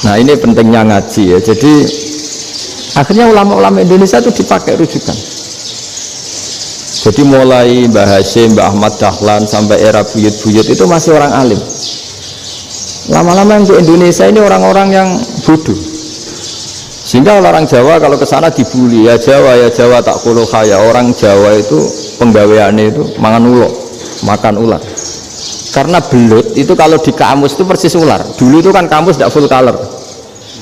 Nah ini pentingnya ngaji ya. Jadi akhirnya ulama-ulama Indonesia itu dipakai rujukan. Jadi mulai Mbah Hasyim, Mbah Ahmad Dahlan sampai era buyut-buyut itu masih orang alim. Lama-lama yang di Indonesia ini orang-orang yang bodoh. Sehingga orang Jawa kalau ke sana dibully, ya Jawa tak kuluh kaya. Orang Jawa itu penggaweannya itu makan ular. Karena belut itu kalau di kamus itu persis ular. Dulu itu kan kamus tidak full color.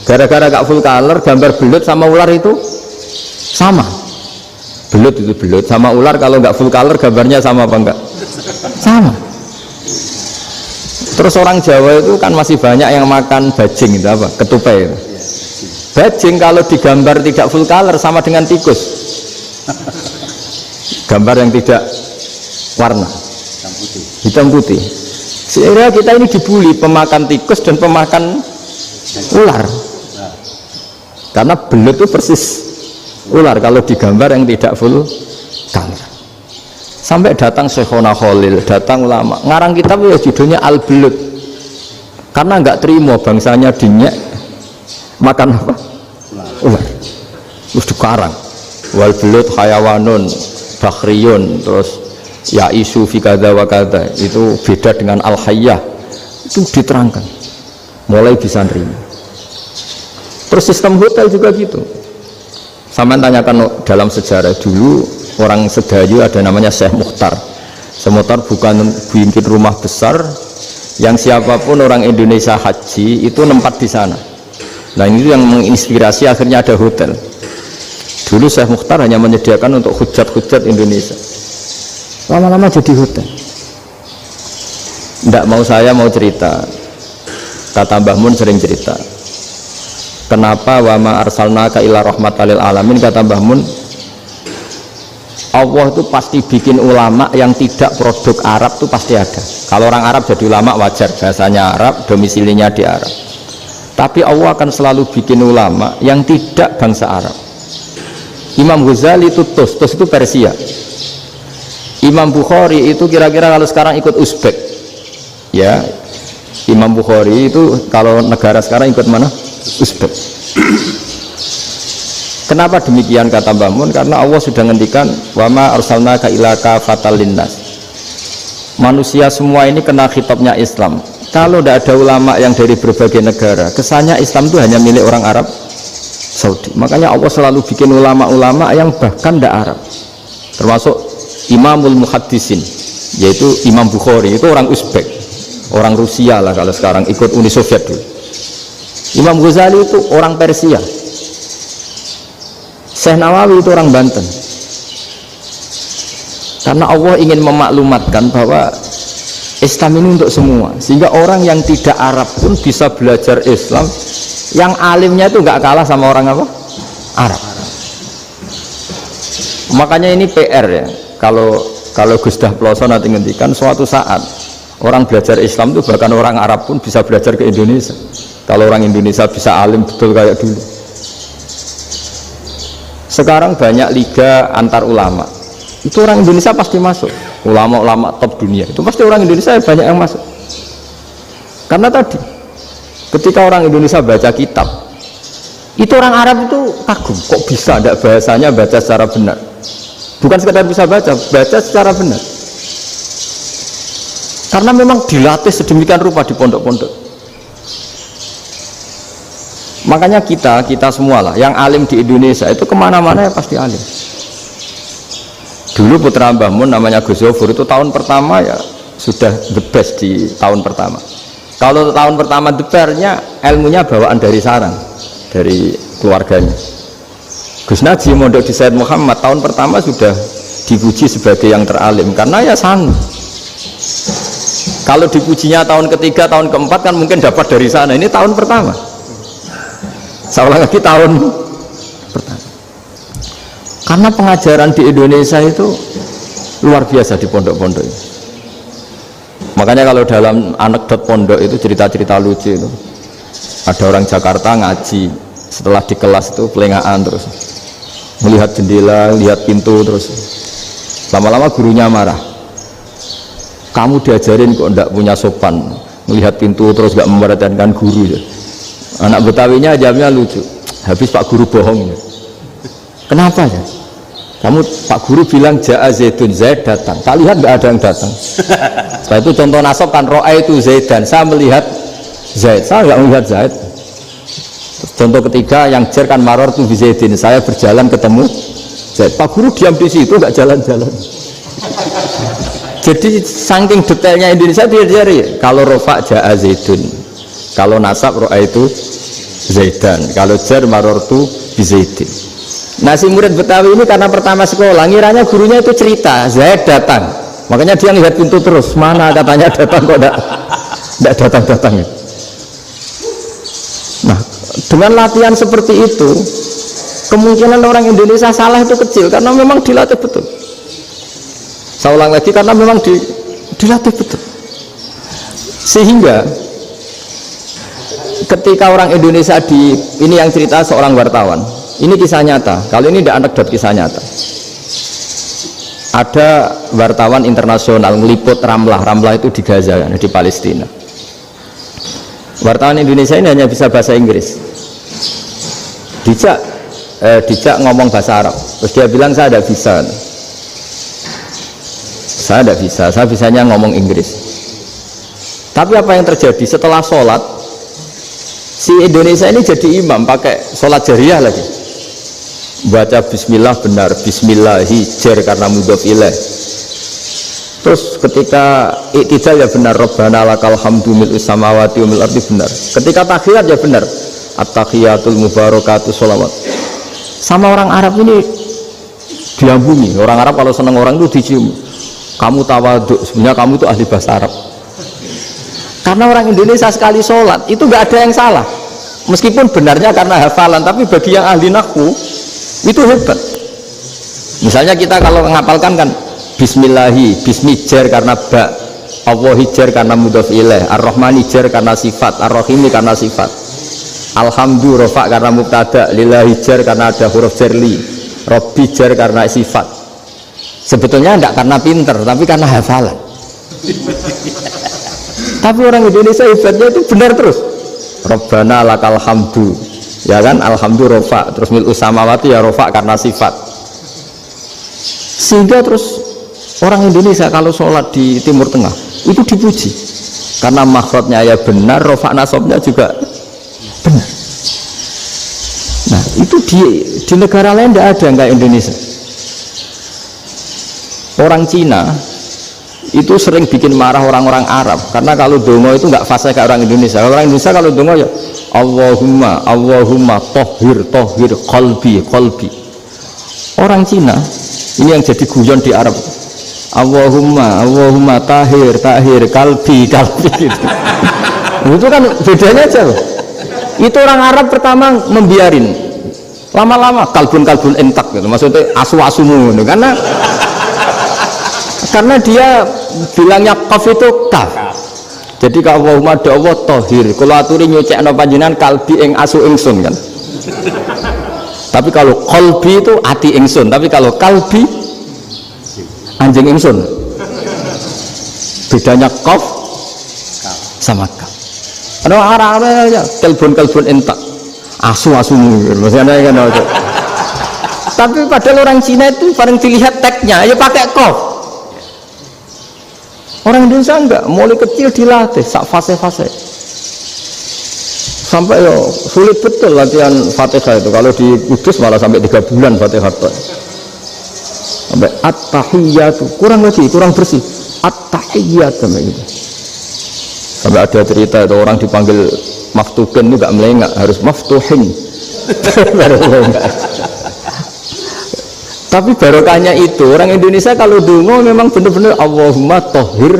Gara-gara gak full color, gambar belut sama ular itu sama. Belut itu belut sama ular kalau nggak full color gambarnya sama apa enggak? Sama. Terus orang Jawa itu kan masih banyak yang makan bajing itu apa? Ketupai itu. Bajing kalau digambar tidak full color sama dengan tikus. Gambar yang tidak warna hitam putih. Sehingga kita ini dibully pemakan tikus dan pemakan ular. Karena belut itu persis ular kalau digambar yang tidak full color. Sampai datang Syekhona Khalil, datang ulama ngarang kitab ya judulnya Al-Belut, karena nggak terima bangsanya dinyek makan apa? Ular. Terus dikarang wal belut hayawanun bakhriyun, terus ya isu fi kadza wa kadza, itu beda dengan al-hayyah, itu diterangkan mulai bisa nerima. Terus sistem hotel juga gitu. Sama tanyakan dalam sejarah dulu orang Sedayu ada namanya Syekh Mukhtar. Syekh Mukhtar bukan bikin rumah besar yang siapapun orang Indonesia haji itu nempat di sana. Nah ini yang menginspirasi akhirnya ada hotel. Dulu Syekh Mukhtar hanya menyediakan untuk hujat-hujat Indonesia. Lama-lama jadi hotel. Tidak mau saya mau cerita. Kata Mbah Mun sering cerita. Kenapa wama arsalnaka ila rahmatal lil alamin, kata Mbah Mun, Allah itu pasti bikin ulama yang tidak produk Arab itu pasti ada. Kalau orang Arab jadi ulama wajar, bahasanya Arab, domisilinya di Arab. Tapi Allah akan selalu bikin ulama yang tidak bangsa Arab. Imam Ghazali itu Tus itu Persia. Imam Bukhari itu kira-kira kalau sekarang ikut Uzbek. Ya, Imam Bukhari itu kalau negara sekarang ikut mana? Uzbek. Kenapa demikian kata Mbah Mun? Karena Allah sudah ngendikan wama arsalnaka ila kafatal linnas. Manusia semua ini kena khitabnya Islam. Kalau tidak ada ulama yang dari berbagai negara, kesannya Islam itu hanya milik orang Arab Saudi. Makanya Allah selalu bikin ulama-ulama yang bahkan tidak Arab. Termasuk Imamul Muhaddisin, yaitu Imam Bukhari, itu orang Uzbek, orang Rusia lah kalau sekarang, ikut Uni Soviet dulu. Imam Ghazali itu orang Persia. Syekh Nawawi itu orang Banten. Karena Allah ingin memaklumatkan bahwa Islam ini untuk semua, sehingga orang yang tidak Arab pun bisa belajar Islam, yang alimnya itu nggak kalah sama orang apa? Arab. Makanya ini PR ya. Kalau Gus Dah Ploso nanti ngendikan suatu saat orang belajar Islam itu bahkan orang Arab pun bisa belajar ke Indonesia. Kalau orang Indonesia bisa alim betul kayak dulu. Sekarang banyak liga antar ulama, itu orang Indonesia pasti masuk. Ulama-ulama top dunia itu pasti orang Indonesia banyak yang masuk. Karena tadi ketika orang Indonesia baca kitab, itu orang Arab itu kagum, kok bisa ada bahasanya baca secara benar. Bukan sekedar bisa baca secara benar. Karena memang dilatih sedemikian rupa di pondok-pondok. Makanya kita semua lah yang alim di Indonesia itu kemana-mana ya pasti alim. Dulu putra Mbah Mun namanya Gus Zofur itu tahun pertama ya sudah the best di tahun pertama. Kalau tahun pertama the best-nya ilmunya bawaan dari sarang, dari keluarganya. Gus Najib mondok di Said Muhammad tahun pertama sudah dipuji sebagai yang teralim karena ya sanggup. Kalau dipujinya tahun ketiga, tahun keempat kan mungkin dapat dari sana. Ini tahun pertama. Seolah lagi tahun pertama. Karena pengajaran di Indonesia itu luar biasa di pondok-pondok ini. Makanya kalau dalam anekdot pondok itu cerita-cerita lucu itu. Ada orang Jakarta ngaji, setelah di kelas itu pelengahan terus. Melihat jendela, lihat pintu terus. Lama-lama gurunya marah. Kamu diajarin kok enggak punya sopan, melihat pintu terus enggak memperhatikan guru ya. Anak Betawinya jawabnya lucu, habis Pak Guru bohong. Kenapa ya? Kamu Pak Guru bilang Ja'a Zaidun, Zaid datang. Tak lihat nggak ada yang datang. Setelah itu contoh nasab kan ro'a itu Zaidan. Saya melihat Zaid, saya nggak melihat Zaid. Terus contoh ketiga yang jar kan maror tu Zaidin. Saya berjalan ketemu Zaid. Pak Guru diam di situ nggak jalan-jalan. Jadi saking detailnya Indonesia dia jari. Kalau rofa Ja'a Zaidun, kalau nasab ro'a itu Zaidan, kalau jar maror tu Zaidin. Nah si murid Betawi ini karena pertama sekolah ngiranya gurunya itu cerita Zaid datang, makanya dia lihat pintu terus, mana katanya datang kok tidak datang-datang. Nah dengan latihan seperti itu kemungkinan orang Indonesia salah itu kecil karena memang dilatih betul. Saya ulang lagi, karena memang dilatih betul, sehingga ketika orang Indonesia ini yang cerita seorang wartawan. Ini kisah nyata, kali ini tidak anekdot, kisah nyata. Ada wartawan internasional meliput Ramlah itu di Gaza, di Palestina. Wartawan Indonesia ini hanya bisa bahasa Inggris. Dijak ngomong bahasa Arab, terus dia bilang saya tidak bisa. Saya tidak bisa, saya bisanya ngomong Inggris. Tapi apa yang terjadi setelah sholat, si Indonesia ini jadi imam pakai sholat jariyah lagi. Baca bismillah benar, bismillahi jar karena mudhof ilaih. Terus ketika iktidal ya benar, Rabbana lakal hamdu mil'us samawati wa mil ardi benar. Ketika tahiyat ya benar, at-tahiyatul mubarakatuh sholawat. Sama orang Arab ini diambungi. Orang Arab kalau senang orang itu dicium. Kamu tawaduk, sebenarnya kamu itu ahli bahasa Arab. Karena orang Indonesia sekali sholat itu nggak ada yang salah. Meskipun benarnya karena hafalan, tapi bagi yang ahli nahwu itu hebat. Misalnya kita kalau menghafalkan kan bismillahi, bismi jar karena ba, Allahi jar karena mudhof ilaih, ar-rahmani jar karena sifat, ar-rahimi karena sifat, alhamdu rofa karena mubtada, lillahi jar karena ada huruf jarli, robbi jar karena sifat. Sebetulnya tidak karena pinter, tapi karena hafalan. Tapi orang Indonesia hebatnya itu benar terus. Rabbana lakal hamdu, ya kan, alhamdu rofa, terus mil'us samawati ya rofa karena sifat. Sehingga terus orang Indonesia kalau sholat di Timur Tengah itu dipuji karena makhrajnya ya benar, rofa nasabnya juga benar. Nah itu di negara lain tidak ada yang kayak Indonesia. Orang Cina itu sering bikin marah orang-orang Arab karena kalau dongo itu nggak fasih kayak orang Indonesia. Orang Indonesia kalau dongo ya Allahumma tohir qalbi. Orang Cina ini yang jadi guyon di Arab, Allahumma tahir kalbi gitu. Itu kan bedanya aja loh. Itu orang Arab pertama membiarin, lama-lama kalbun entak gitu, maksudnya asu-asumu gitu. Karena dia bilangnya qaf itu kaf. Jadi kalau Allahumma da Allah tohir, kalau aturi nyucekno panjenengan kalbi ing asu ingsun kan. Tapi kalau qalbi itu ati ingsun, tapi kalau kalbi anjing ingsun. Bedanya qaf sama kaf. Ada orang-orang aja kalbun entak, asu-asumu maksudnya kan. Tapi padahal orang Cina itu paling dilihat tagnya ya pakai qaf. Orang Indonesia enggak, mulai kecil dilatih sak fase-fase sampai ya sulit betul latihan Fatihah itu. Kalau di Kudus malah sampai 3 bulan Fatihah sampai at-tahiyyatu, kurang bersih at-tahiyyatu gitu. Sampai ada cerita itu orang dipanggil maftuhin itu enggak melengak, harus maftuhin. Tapi barokahnya itu orang Indonesia kalau dongo memang benar-benar Allahumma tohir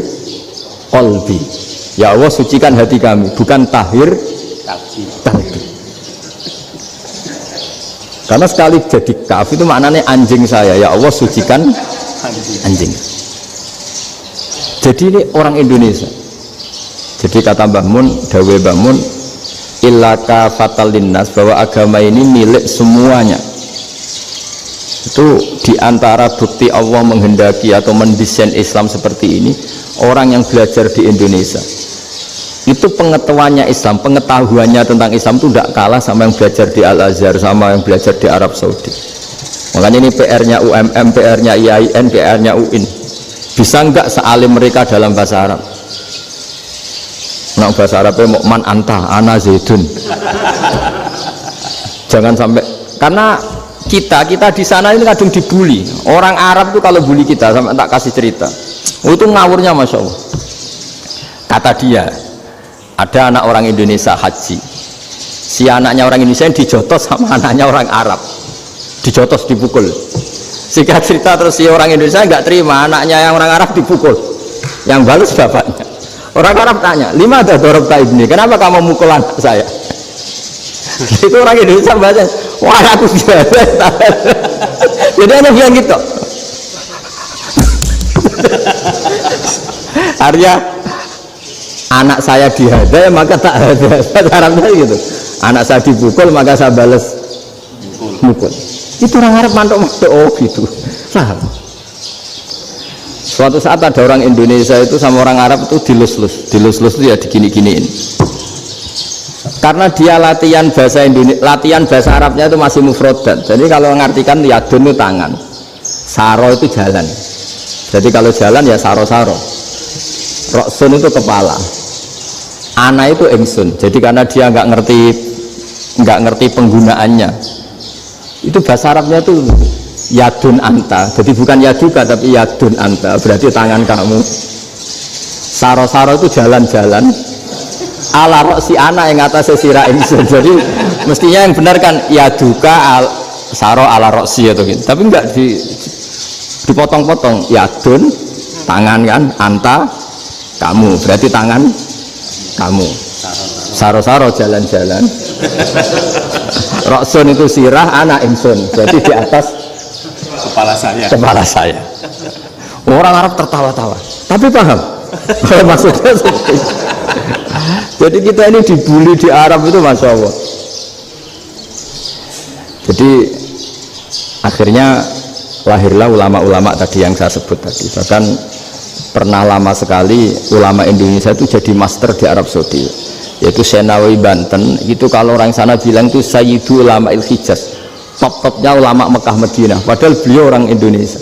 qalbi, ya Allah sucikan hati kami, bukan tahir kalbi. Karena sekali jadi kaf itu maknanya anjing saya, ya Allah sucikan anjing. Jadi ini orang Indonesia. Jadi kata Mbah Mun, dawe Mbah Mun, illaka fatal linnas, bahwa agama ini milik semuanya. Itu diantara bukti Allah menghendaki atau mendesain Islam seperti ini, orang yang belajar di Indonesia itu pengetahuannya Islam, pengetahuannya tentang Islam itu tidak kalah sama yang belajar di Al-Azhar, sama yang belajar di Arab Saudi. Makanya ini PR-nya UMM, PR-nya IAIN, PR-nya UIN. Bisa enggak sealim mereka dalam bahasa Arab? Nah, bahasa Arabnya man anta, ana zaidun. Jangan sampai, karena kita di sana ini kadang dibully. Orang Arab itu kalau bully kita, sampai tak kasih cerita, itu ngawurnya Masya Allah. Kata dia, ada anak orang Indonesia haji, si anaknya orang Indonesia yang dijotos sama anaknya orang Arab, dijotos, dipukul. Singkat cerita terus si orang Indonesia nggak terima, anaknya yang orang Arab dipukul, yang balas bapaknya. Orang Arab tanya, lima ada dorobta ibni, kenapa kamu mukul anak saya? Itu orang Indonesia baca, wah aku biasa. Jadi anak bilang gitu. Artinya anak saya dihadai maka tak ada. Arabnya gitu. Anak saya dipukul maka saya balas mukul. Itu orang Arab mantuk-mantuk, oh gitu. Paham? Suatu saat ada orang Indonesia itu sama orang Arab itu dilus-lus itu ya digini-giniin. Karena dia latihan bahasa Indonesia, latihan bahasa Arabnya itu masih mufrodat. Jadi kalau mengartikan yadun itu tangan, saro itu jalan. Jadi kalau jalan ya saro-saro. Roksun itu kepala, ana itu ingsun. Jadi karena dia nggak ngerti penggunaannya, itu bahasa Arabnya itu yadun anta. Jadi bukan yaduka tapi yadun anta, berarti tangan kamu. Saro-saro itu jalan-jalan. Ala roksi anak yang atas sirah ingsun. Jadi mestinya yang benar kan yaduka saro ala roksi atau gitu. Tapi enggak dipotong-potong. Yadun tangan kan, anta kamu, berarti tangan kamu. Saro-saro jalan-jalan. Roksun itu sirah, anak ingsun. Jadi di atas kepala saya. Orang Arab tertawa-tawa. Tapi paham? Maksudnya seperti itu. Jadi kita ini dibully di Arab itu Masya Allah. Jadi akhirnya lahirlah ulama-ulama tadi yang saya sebut tadi. Bahkan pernah lama sekali ulama Indonesia itu jadi master di Arab Saudi, yaitu Senawi Banten. Itu kalau orang sana bilang itu Sayyidu Ulama Il-Hijaz, top-topnya ulama Mekah Madinah. Padahal beliau orang Indonesia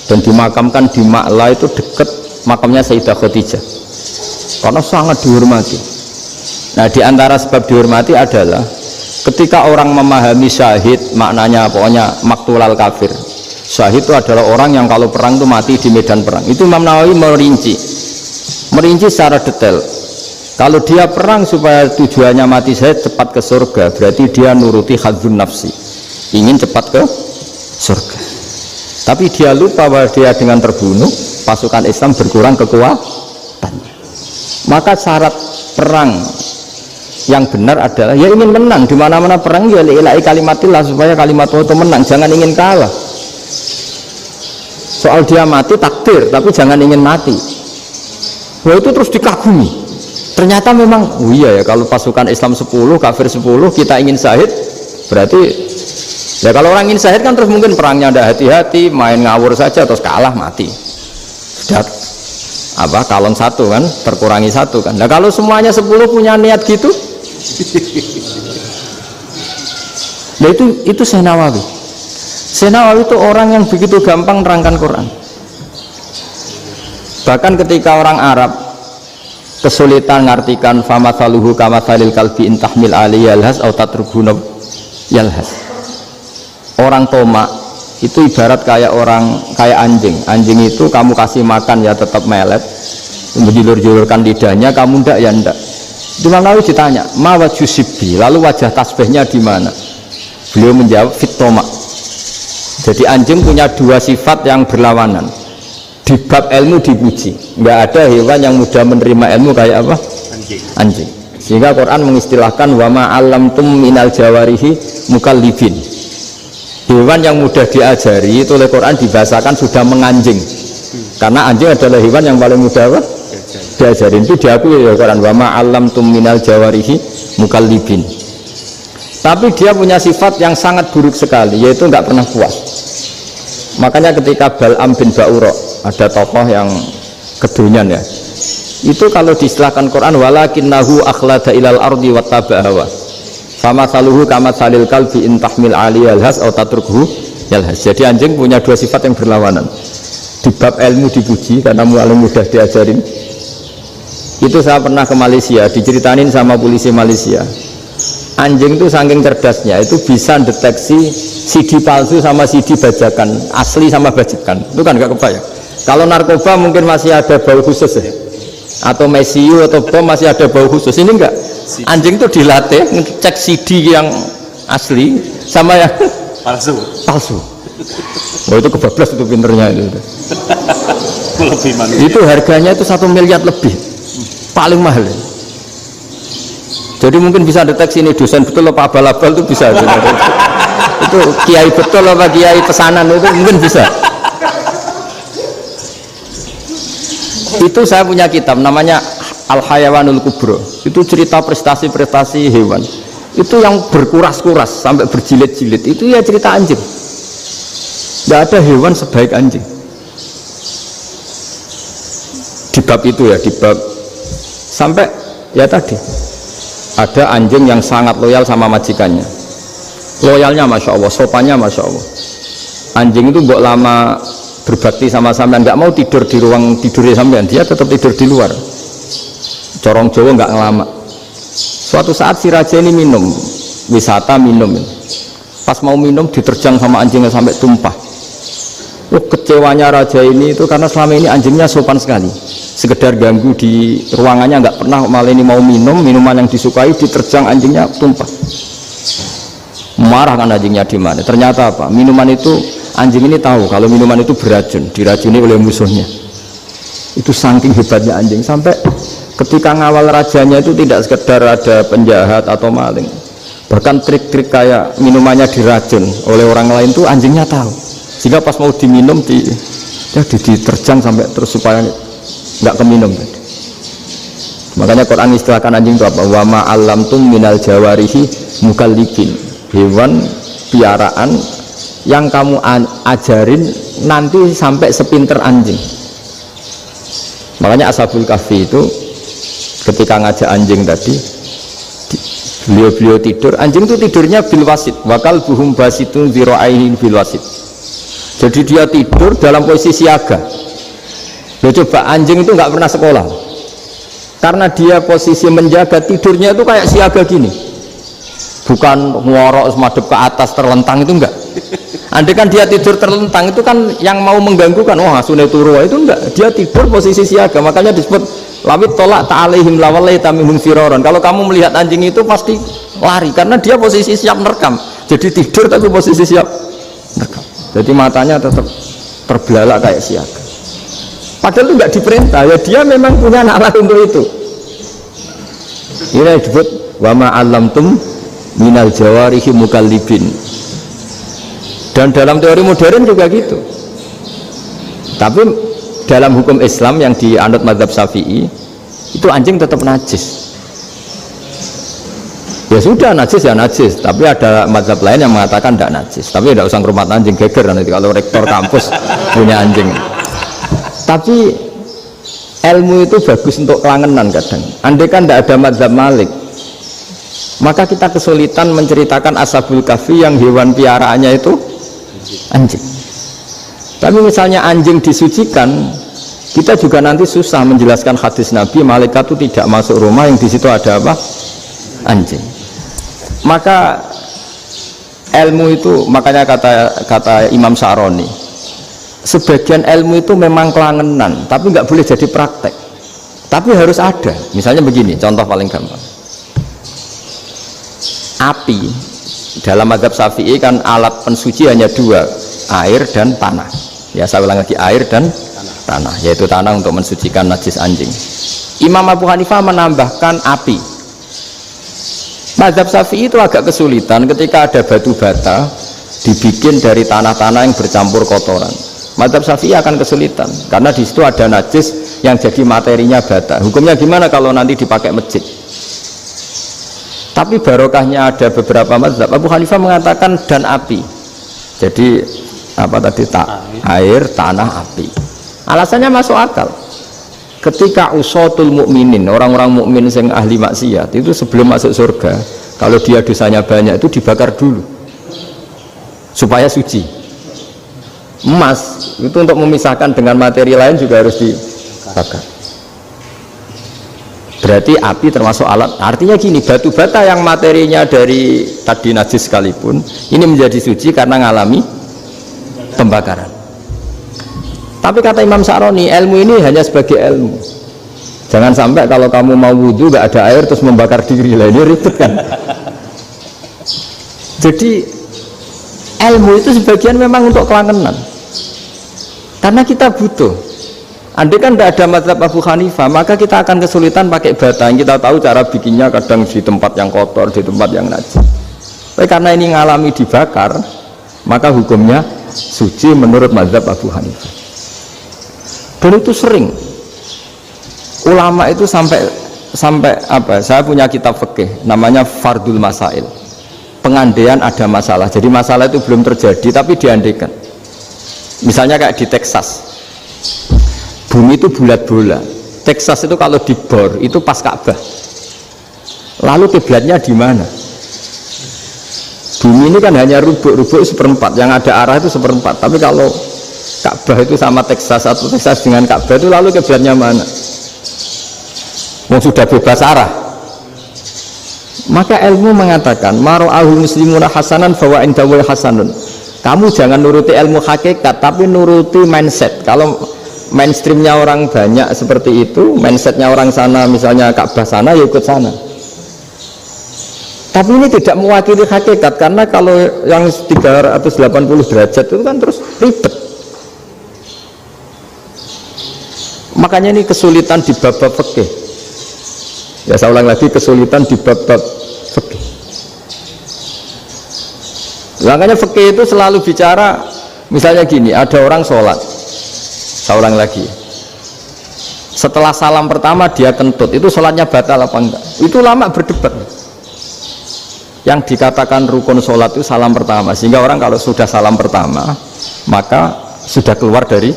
dan dimakamkan di Ma'la, itu dekat makamnya Sayyidah Khadijah, karena sangat dihormati. Nah, di antara sebab dihormati adalah ketika orang memahami syahid, maknanya pokoknya maktulal kafir. Syahid itu adalah orang yang kalau perang itu mati di medan perang. Itu Imam Nawawi merinci secara detail. Kalau dia perang supaya tujuannya mati syahid cepat ke surga, berarti dia nuruti hadzun nafsi, ingin cepat ke surga. Tapi dia lupa bahwa dia dengan terbunuh pasukan Islam berkurang kekuatannya. Maka syarat perang yang benar adalah ya ingin menang. Di mana-mana perang ya lillahi kalimatillah, supaya kalimat Allah itu menang, jangan ingin kalah. Soal dia mati takdir, tapi jangan ingin mati. Wah, itu terus dikagumi. Ternyata memang, oh iya ya, kalau pasukan Islam 10, kafir 10, kita ingin syahid, berarti ya kalau orang ingin syahid kan terus mungkin perangnya ada hati-hati, main ngawur saja terus kalah mati. Sudah apa, kalon satu kan, terkurangi satu kan. Nah kalau semuanya 10 punya niat gitu, nah itu Senawawi. Senawawi itu orang yang begitu gampang nerangkan Quran. Bahkan ketika orang Arab kesulitan ngartikan famathaluhu kamathalil kalbi intahmil alaihi yalhas au tatrubuna yalhas. Orang tomak itu ibarat kayak anjing. Anjing itu kamu kasih makan ya tetap melet, menjulur-julurkan lidahnya, kamu ndak ya ndak. Imam Nawawi ditanya, ma wajhu sibbi, lalu wajah tasbihnya di mana? Beliau menjawab fit tomak. Jadi anjing punya dua sifat yang berlawanan. Di bab ilmu dipuji, nggak ada hewan yang mudah menerima ilmu kayak apa? Anjing. Sehingga Quran mengistilahkan wa ma 'allamtum minal jawarihi mukallibin. Hewan yang mudah diajari itu oleh Quran dibahasakan sudah menganjing. Karena anjing adalah hewan yang paling mudah apa? Diajarin. Itu diakui oleh Quran wa ma 'allamtum minal jawarihi mukallibin. Tapi dia punya sifat yang sangat buruk sekali, yaitu nggak pernah puas. Makanya ketika Bal'am bin Ba'ura, ada tokoh yang kedonyan ya, Itu kalau diistilahkan Quran walakinnahu akhlada ilal ardi wattaba'a hawa. Sama saluhu kama salil kalbi in tahmil aliyal has atau tatrukhu yalhas. Jadi anjing punya dua sifat yang berlawanan. Di bab ilmu dipuji karena mualim mudah diajarin. Itu saya pernah ke Malaysia, diceritain sama polisi Malaysia. Anjing itu saking cerdasnya itu bisa deteksi CD palsu sama CD bajakan, asli sama bajakan. Itu kan gak kebayang. Kalau narkoba mungkin masih ada bau khusus ya. Atau mesiu atau bom masih ada bau khusus, ini enggak. Anjing itu dilatih ngecek CD yang asli sama yang palsu. Oh itu kebablas itu pinternya itu. Itu harganya itu 1 miliar lebih, paling mahal. Jadi mungkin bisa deteksi ini dosen betul apa abal-abal itu bisa. Itu kiai betul apa kiai pesanan itu mungkin bisa. Itu saya punya kitab namanya Al-Hayawanul Kubro. Itu cerita prestasi-prestasi hewan. Itu yang berkuras-kuras sampai berjilid-jilid. Itu ya cerita anjing. Tidak ada hewan sebaik anjing. Di bab itu ya, di bab sampai ya tadi ada anjing yang sangat loyal sama majikannya. Loyalnya Masya Allah, sopannya Masya Allah. Anjing itu mbok lama berbakti sama sampean, nggak mau tidur di ruang tidurnya sampean, dia tetap tidur di luar. Corong Jawa nggak ngelama. Suatu saat si raja ini minum, wisata minum. Pas mau minum diterjang sama anjingnya sampai tumpah. Kecewanya raja ini itu karena selama ini anjingnya sopan sekali. Sekedar ganggu di ruangannya nggak pernah, malah ini mau minum minuman yang disukai diterjang anjingnya tumpah. Marah kan anjingnya di mana? Ternyata apa? Minuman itu anjing ini tahu kalau minuman itu beracun, diracuni oleh musuhnya. Itu saking hebatnya anjing sampai ketika ngawal rajanya itu tidak sekedar ada penjahat atau maling, bahkan trik-trik kayak minumannya diracun oleh orang lain itu anjingnya tahu, sehingga pas mau diminum diterjang sampai terus supaya nggak keminum tadi. Makanya Quran istilahkan anjing itu apa? Wa ma'allamtum minal jawarihi mukallibin, hewan piaraan yang kamu ajarin nanti sampai sepinter anjing. Makanya Ashabul Kahfi itu ketika ngajak anjing tadi, beliau tidur, anjing itu tidurnya bil wasit, wakal buhum basitun zira'aihin bil wasit. Jadi dia tidur dalam posisi siaga. Loh, coba anjing itu nggak pernah sekolah, karena dia posisi menjaga, tidurnya itu kayak siaga gini, bukan ngorok semadep ke atas terlentang, itu enggak. Andai kan dia tidur terlentang itu kan yang mau mengganggu kan, wah sunai turu, itu enggak. Dia tidur posisi siaga, makanya disebut lawit tolak ta'alaihim lawalai tamihum firoron. Kalau kamu melihat anjing itu pasti lari karena dia posisi siap merekam. Jadi tidur tapi posisi siap merekam. Jadi matanya tetap terbelalak kayak siaga. Padahal itu enggak diperintah, ya dia memang punya nalar untuk itu. Ini disebut wa ma'allamtum minal jawarihi mukallibin. Dan dalam teori modern juga gitu. Tapi dalam hukum Islam yang dianut mazhab Syafi'i itu anjing tetap najis. Ya sudah, najis ya najis, tapi ada mazhab lain yang mengatakan tidak najis. Tapi tidak usah ngurmat anjing, geger nanti kalau rektor kampus punya anjing. Tapi ilmu itu bagus untuk kelangenan kadang. Andai kan tidak ada mazhab Malik, maka kita kesulitan menceritakan Ashabul Kahfi yang hewan piaraannya itu anjing. Tapi misalnya anjing disucikan, kita juga nanti susah menjelaskan hadis Nabi malaikat itu tidak masuk rumah yang di situ ada apa? Anjing. Maka ilmu itu, makanya kata Imam Sya'roni, sebagian ilmu itu memang kelangenan, tapi nggak boleh jadi praktek. Tapi harus ada. Misalnya begini, contoh paling gampang. Api dalam mazhab Syafi'i kan alat pensuci hanya dua, air dan tanah. Ya saya ulang lagi, air dan tanah, yaitu tanah untuk mensucikan najis anjing. Imam Abu Hanifah menambahkan api. Mazhab Syafi'i itu agak kesulitan ketika ada batu bata dibikin dari tanah-tanah yang bercampur kotoran. Mazhab Syafi'i akan kesulitan karena di situ ada najis yang jadi materinya bata. Hukumnya gimana kalau nanti dipakai masjid? Tapi barokahnya ada beberapa mazhab. Abu Hanifah mengatakan dan api. Jadi apa tadi, air, tanah, api. Alasannya masuk akal. ketika usatul mukminin, orang-orang mukmin yang ahli maksiat itu sebelum masuk surga, kalau dia dosanya banyak itu dibakar dulu supaya suci. Emas itu untuk memisahkan dengan materi lain juga harus dibakar. Berarti api termasuk alat. Artinya gini, batu bata yang materinya dari tadi najis sekalipun ini menjadi suci karena mengalami pembakaran. Tapi kata Imam Sa'roni, ilmu ini hanya sebagai ilmu. Jangan sampai kalau kamu mau wudhu gak ada air terus membakar diri, lah ini ribet kan. Jadi ilmu itu sebagian memang untuk kelangenan, karena kita butuh. Andai kan tidak ada mazhab Abu Hanifah, maka kita akan kesulitan pakai bata. Kita tahu cara bikinnya kadang di tempat yang kotor, di tempat yang najis. Tapi karena ini ngalami dibakar, maka hukumnya suci menurut mazhab Abu Hanifah. Dan itu sering ulama itu sampai apa? Saya punya kitab fikih namanya Fardul Masail. Pengandaian ada masalah. Jadi masalah itu belum terjadi tapi diandaikan. Misalnya kayak di Texas. Bumi itu bulat bola. Texas itu kalau dibor itu pas Ka'bah. Lalu kiblatnya di mana? Bumi ini kan hanya rubuk-rubuk seperempat, yang ada arah itu seperempat. Tapi kalau Ka'bah itu sama Texas atau Texas dengan Ka'bah itu lalu kiblatnya mana? Sudah bebas arah. Maka ilmu mengatakan mara'ahu muslimuna hasanan fawa indahu hasanun. Kamu jangan nuruti ilmu hakikat tapi nuruti mindset. Kalau mainstreamnya orang banyak seperti itu, mindsetnya orang sana misalnya Ka'bah sana ya ikut sana. Tapi ini tidak mewakili hakikat, karena kalau yang 380 derajat itu kan terus ribet. Makanya ini kesulitan di bab-bab fikih. Ya saya ulang lagi, kesulitan di bab-bab fikih. Makanya fikih itu selalu bicara, misalnya gini, ada orang sholat. Saya ulang lagi. Setelah salam pertama dia kentut, itu sholatnya batal apa enggak? Itu lama berdebat. Yang dikatakan rukun sholat itu salam pertama, sehingga orang kalau sudah salam pertama maka sudah keluar dari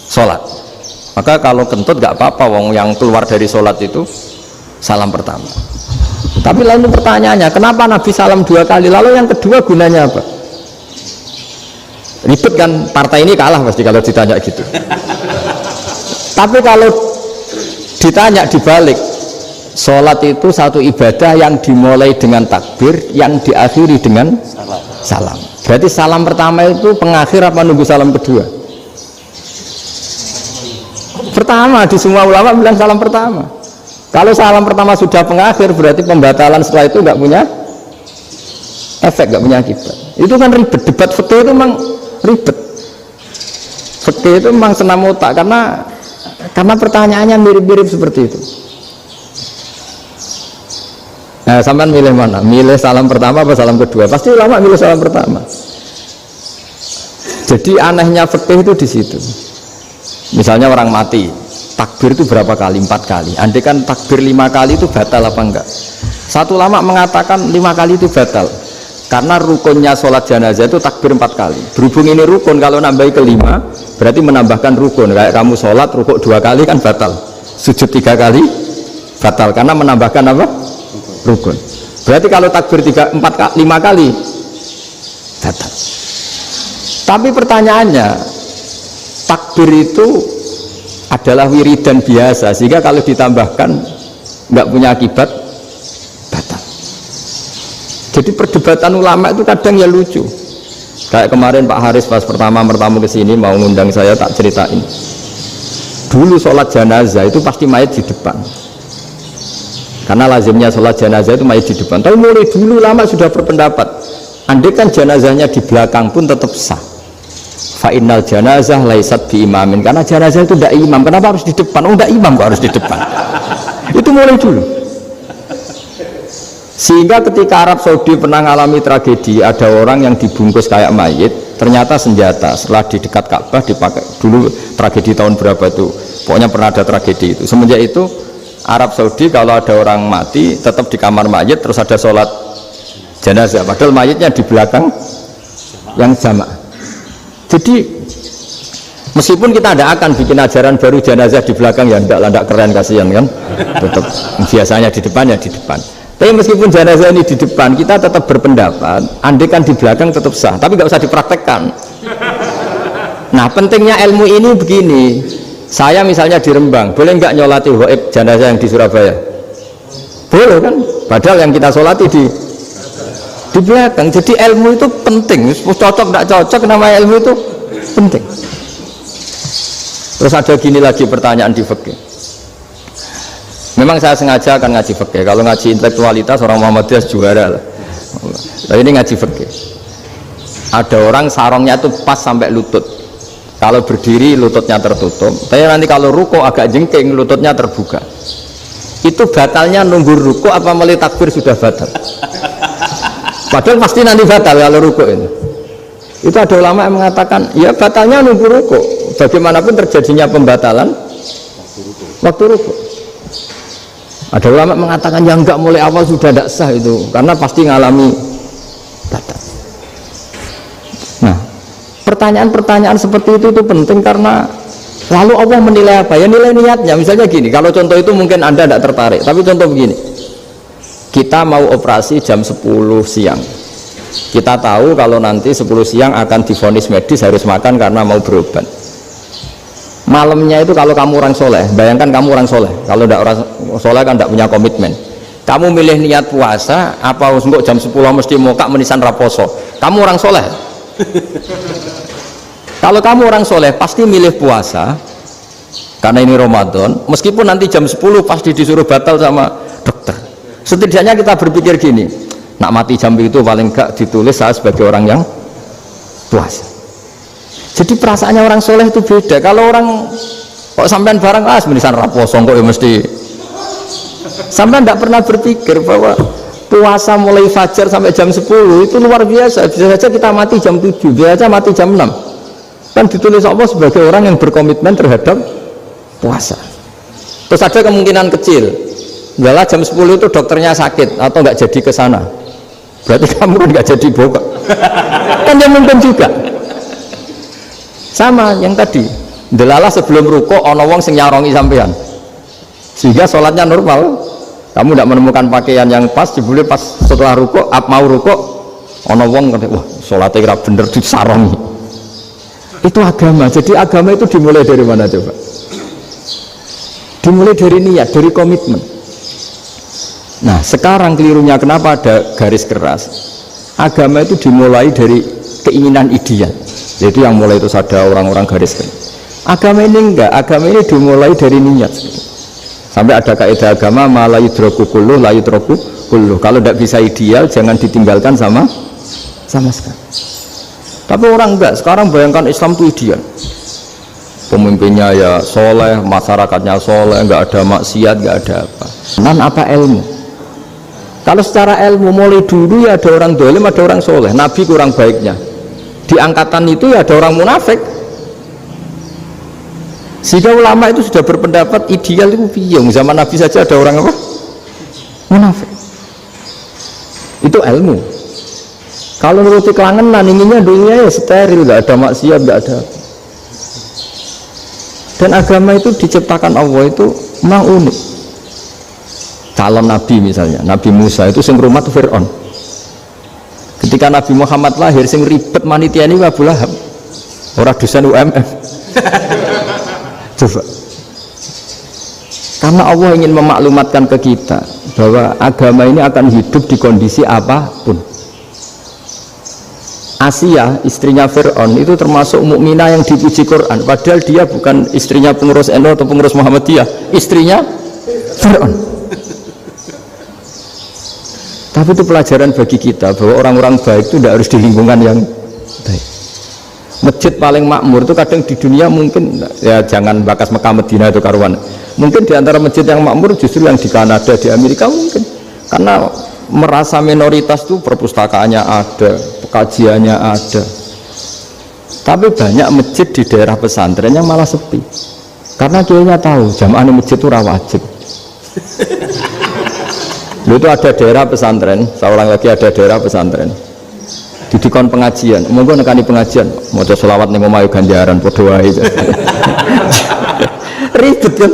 sholat. Maka kalau kentut gak apa-apa, wong yang keluar dari sholat itu salam pertama. Tapi lalu pertanyaannya, kenapa Nabi salam 2 kali, lalu yang kedua gunanya apa? Ribet kan, partai ini kalah pasti kalau ditanya gitu. Tapi kalau ditanya dibalik, sholat itu satu ibadah yang dimulai dengan takbir, yang diakhiri dengan salam. Berarti salam pertama itu pengakhir apa nunggu salam kedua? Pertama, di semua ulama bilang salam pertama. Kalau salam pertama sudah pengakhir, berarti pembatalan setelah itu nggak punya efek, nggak punya akibat. Itu kan ribet. Debat fikih itu memang ribet. Fikih itu memang senam otak, karena pertanyaannya mirip-mirip seperti itu. Nah, sampean milih mana? Milih salam pertama apa salam kedua? Pasti ulama milih salam pertama. Jadi anehnya fikih itu di situ. Misalnya orang mati, takbir itu berapa kali? 4 kali. Andai kan takbir 5 kali itu batal apa enggak? Satu ulama mengatakan 5 kali itu batal, karena rukunnya sholat jenazah itu takbir 4 kali. Berhubung ini rukun, kalau nambahi ke 5 berarti menambahkan rukun. Kayak kamu sholat rukuk 2 kali kan batal, sujud 3 kali batal, karena menambahkan apa? Rukun. Berarti kalau takbir 5 kali batal. Tapi pertanyaannya, takbir itu adalah wiridan biasa, sehingga kalau ditambahkan nggak punya akibat, batal. Jadi perdebatan ulama itu kadang ya lucu. Kayak kemarin Pak Haris pas pertama ke sini mau ngundang saya, tak ceritain. Dulu sholat jenazah itu pasti mayat di depan, karena lazimnya sholat jenazah itu mayat di depan. Tapi mulai dulu lama sudah berpendapat, andai kan jenazahnya di belakang pun tetap sah. Fa'innal janazah laisat bi imamin, karena jenazah itu tidak imam. Kenapa harus di depan? Oh, tidak imam kok harus di depan. Itu mulai dulu. Sehingga ketika Arab Saudi pernah mengalami tragedi, ada orang yang dibungkus kayak mayit, ternyata senjata. Setelah di dekat Ka'bah dipakai. Dulu tragedi tahun berapa itu? Pokoknya pernah ada tragedi itu. Semenjak itu Arab Saudi kalau ada orang mati tetap di kamar mayit, terus ada sholat jenazah. Padahal mayitnya di belakang yang jamaah. Jadi Meskipun kita tidak akan bikin ajaran baru jenazah di belakang, ya tidak keren, kasihan kan. Tetap biasanya di depan, ya di depan. Tapi meskipun jenazah ini di depan, kita tetap berpendapat andai kan di belakang tetap sah, tapi nggak usah dipraktekkan. Nah pentingnya ilmu ini begini, saya misalnya di Rembang, boleh nggak nyolati gaib jenazah yang di Surabaya? Boleh kan, padahal yang kita solati di belakang. Jadi ilmu itu penting, cocok tidak cocok, nama ilmu itu penting. Terus ada gini lagi pertanyaan di fikih. Memang saya sengaja akan ngaji fikih. Kalau ngaji intelektualitas orang Muhammadiyah juara lah. Tapi ini ngaji fikih. Ada orang sarongnya itu pas sampai lutut. Kalau berdiri lututnya tertutup. Tapi nanti kalau ruko agak jengking lututnya terbuka. Itu batalnya nunggu ruko apa mulai takbir sudah batal? Padahal pasti nanti batal kalau ruko ini. Itu ada ulama yang mengatakan ya batalnya nunggu ruko. Bagaimanapun terjadinya pembatalan waktu ruko. Ada ulama mengatakan yang enggak mulai awal sudah tidak sah itu karena pasti ngalami batal. Nah pertanyaan-pertanyaan seperti itu penting karena lalu Allah menilai apa? Ya nilai niatnya. Misalnya gini, kalau contoh itu mungkin Anda tidak tertarik, tapi contoh begini, kita mau operasi jam 10 siang, kita tahu kalau nanti 10 siang akan divonis medis harus makan karena mau berobat. Malamnya itu kalau kamu orang soleh, bayangkan kamu orang soleh, kalau tidak orang soleh kan tidak punya komitmen, kamu milih niat puasa apa untuk jam 10 mesti mokak menisan raposo, kamu orang soleh. Kalau kamu orang soleh pasti milih puasa karena ini Ramadan, meskipun nanti jam 10 pasti disuruh batal sama dokter. Setidaknya kita berpikir gini, nak mati jam itu paling enggak ditulis saya sebagai orang yang puasa. Jadi perasaannya orang soleh itu beda. Kalau orang kok sampean barang menisan raposo kok ya mesti, sampean tidak pernah berpikir bahwa puasa mulai fajar sampai jam 10 itu luar biasa. Bisa saja kita mati jam 7, bisa saja mati jam 6. Kan ditulis Allah sebagai orang yang berkomitmen terhadap puasa. Terus ada kemungkinan kecil, adalah jam 10 itu dokternya sakit atau nggak jadi ke sana, berarti kamu kan nggak jadi buka. Kan yang mungkin juga sama yang tadi delalah sebelum ruko ono wong sing nyarongi sampean sehingga sholatnya normal, kamu tidak menemukan pakaian yang pas, jebule pas setelah ruko mau ruko ono wong wah sholatnya kira bener disarongi. Itu agama. Jadi agama itu dimulai dari mana coba? Dimulai dari niat, dari komitmen. Nah sekarang kelirunya kenapa ada garis keras? Agama itu dimulai dari keinginan ideal. Jadi yang mulai itu ada orang-orang garis keras. Agama ini enggak, agama ini dimulai dari niat. Sampai ada kaidah agama la yudroku kulluh la yudroku kulluh. Kalau tidak bisa ideal jangan ditinggalkan sama sekali. Tapi orang enggak, sekarang bayangkan Islam itu ideal, pemimpinnya ya soleh, masyarakatnya soleh, enggak ada maksiat, enggak ada apa. Dan apa ilmu? Kalau secara ilmu mulai dulu ya ada orang dolim, ada orang soleh. Nabi kurang baiknya di angkatan itu ya ada orang munafik. Sehingga ulama itu sudah berpendapat ideal itu piye, zaman Nabi saja ada orang apa? Munafik. Itu ilmu. Kalau nuruti kelangenan inginnya dunia ya steril, nggak ada maksiat, nggak ada. Dan agama itu diciptakan Allah itu memang unik. Calon Nabi misalnya, Nabi Musa itu sing rumah tuh Fir'aun. Ketika Nabi Muhammad lahir sing ribet manitia ini Abu Lahab, orang dosen UMM. Coba. Karena Allah ingin memaklumatkan ke kita bahwa agama ini akan hidup di kondisi apapun. Asia, istrinya Fir'aun itu termasuk mukminah yang dipuji Quran, padahal dia bukan istrinya pengurus NU atau pengurus Muhammadiyah, istrinya Fir'aun. Tapi itu pelajaran bagi kita bahwa orang-orang baik itu tidak harus di lingkungan yang baik. Masjid paling makmur itu kadang di dunia mungkin ya jangan bakas Mekah Medina itu karuan. Mungkin di antara masjid yang makmur justru yang di Kanada, di Amerika mungkin. Karena merasa minoritas itu perpustakaannya ada, kajiannya ada. Tapi banyak masjid di daerah pesantren yang malah sepi. Karena kiainya tahu jamaah di masjid itu wajib. Itu ada daerah pesantren, saya ulang lagi ada daerah pesantren. didikon pengajian, monggo nekani pengajian, maca selawat ning omahe ganjaran padha wae. Ribet kan.